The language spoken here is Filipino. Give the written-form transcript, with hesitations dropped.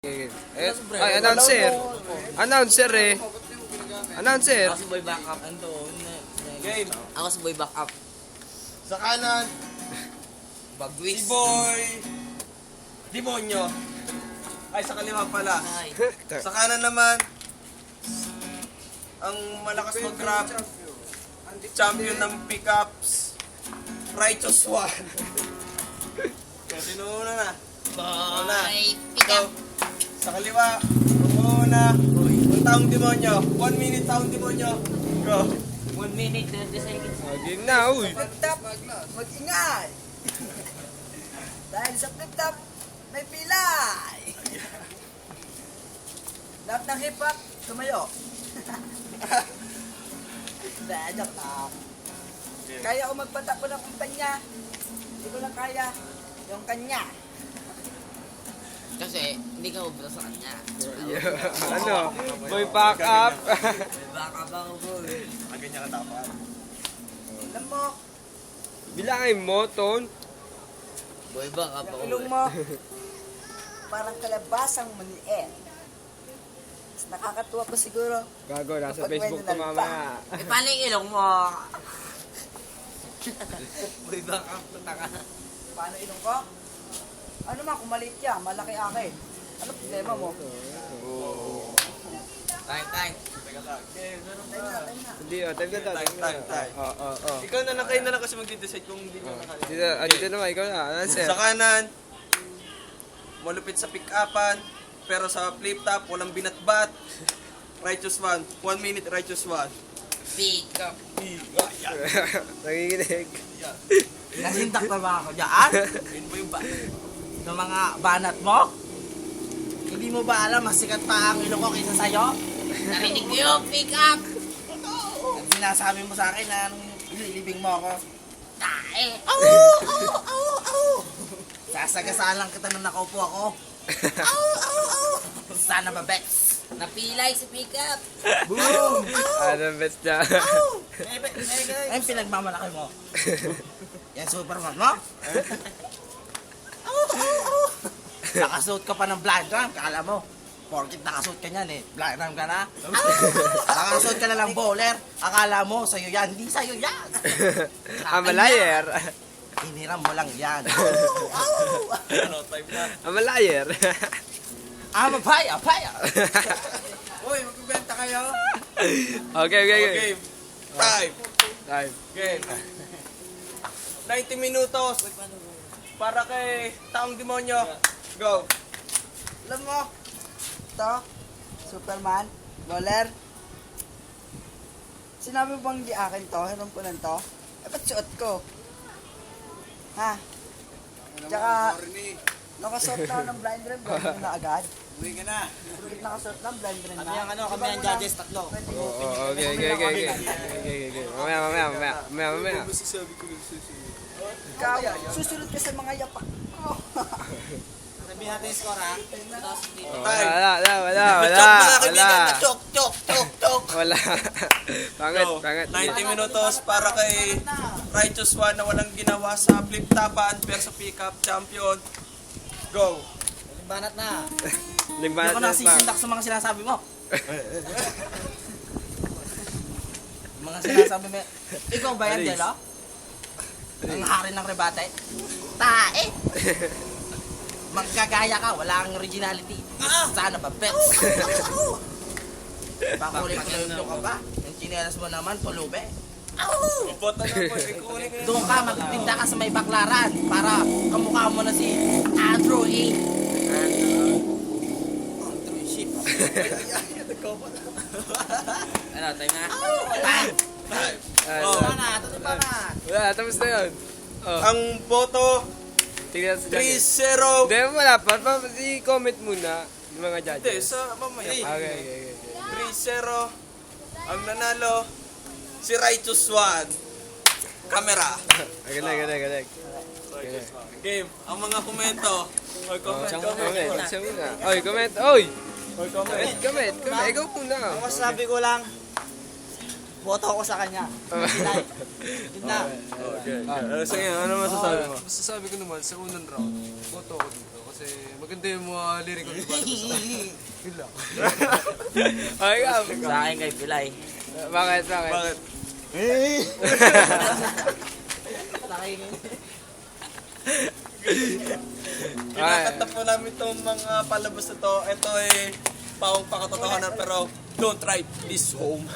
Ay, announcer. Announcer eh. Announcer. Ako si Boy Backup. Game. Ako si Boy Backup. Sa kanan, Bagwis. si Boy Demonyo. Ay, sa kaliwa pala. Ay. Sa kanan naman, ang malakas mag-grab, champion ng pickups, Righteous One. Sino una na? Boy Ikaw. Pickup. Sa kaliwa, una, ang taong demonyo. 1 minute taong demonyo. Go. 1 minute, 30 seconds. Game na, uy. Flip-top, mag-ingay! Dahil sa flip-top, may pilay! Lahat ng hip-hop, tumayo. Joke lang. Kaya ko magpatakbo ng kumpanya. Hindi ko lang kaya yung kanya. Kasi, hindi ka ubra sa kanya. Ano? Boy pack up. Boy Backup ako, boy. Ganyan ka dapat. Alam mo, Bilangin mo, Ton. Boy Backup ako. yung ilong mo, parang kalabasang maliit. Mas nakakatuwa pa siguro. Gago, nasa Kapag may Facebook ko nanalpa. mamaya. Eh, paano yung ilong mo? Boy Backup, tanga. Paano ilong ko? Ano man, kung maliit yan, malaki akin. Ano problema mo? Time. Teka lang. Okay, meron Time na, time na. Hindi, time na tayo. Time. Oo. Ikaw na lang, kayo na lang kasi mag-decide kung hindi nyo nakaya. Dito naman, ikaw na. Announcer. Sa kanan, malupit sa pick-upan, pero sa flip-top, walang binatbat. Righteous One. 1 minute, Righteous One. Pickup. Nanginginig. Nasindak na ba ako dyan? Yun mo yung ba? Ng mga banat mo? Hindi mo ba alam, mas sikat pa ang ilong ko kaysa sa'yo? Narinig ko yung pickup. Ang sinasabi mo sa akin na nung ililibing mo ako, Tae. sasagasaan lang kita nung nakaupo ako. Sana ba, Bex? Napilay si pickup. Boom! Anong best niya? Ay, pinagmamalaki mo. Yan, Superman mo? Nakasuot ka pa ng blind ram, kala mo. Porkit nakasuot ka niyan eh, blind ram ka na. Nakasuot ka na lang bowler, akala mo sa'yo yan, hindi sa'yo yan. Amalayer. Hiniram mo lang yan. Ano, time na. Amalayer. Paya. Uy, magbibenta kayo? Okay. Okay. Time. Time. Game. 90 minutos para kay taong demonyo. Go. Alam mo, ito, Superman, bowler. Sinabi mo bang di akin to, hiram ko lang to? Eh, ba't suot ko? Ha? Tsaka, nakasuot na ako ng blind rim, blind rim na agad. Uwi ka na. Bakit nakasuot lang, blind rim na? Kami ang judges, tatlo. Okay. Mamaya. Masasabi ko lang susunod. Ikaw, susunod ka sa mga yapak. Sabihin natin yung score, ha? Wala. Chok. Wala. Pangit. 90 minutos para kay Righteous One na walang ginawa sa flip-topan pero sa pick-up champion. Go. Banat na. Hindi Limbanat ako na nasisindak sa mga sinasabi mo. Mga sinasabi mo. Ikaw ba yan, Alis. Delo? Ang hari ng rebate? Tae! Magkagaya ka, wala kang originality. Sana ba, bet? Pakulit-kulit ka ba? Yung chinelas mo naman, tulube. Bota na po. Ikunin ko Doon ka, magtinda ka sa may baklaran para kamukha mo na si Andrew A. Ano, time na? Wala, tapos na yun. Ang boto, Tingnan sa judges. 3-0. Hindi, wala pa. I-comment muna yung mga Hindi, judges. sa mamaya. Okay. 3-0. Ang nanalo, si Righteous One. Camera. Galing. Game. Ang mga komento. Comment. Siya muna. Oy, comment. Oy! Comment. Ikaw muna. Ang masasabi ko lang, boto ako sa kanya. Yun na. Okay. Sige, ano masasabi mo? Masasabi ko naman sa unang round, boto ako dito. kasi maganda yung mga lyrical ni Balbas. Yun lang. Okay, ikaw. Sa akin kay Pilay. Bakit? Bakit? Kinakanta po namin itong mga palabas na to. Ito eh, pawang pakatotohanan pero don't write this home.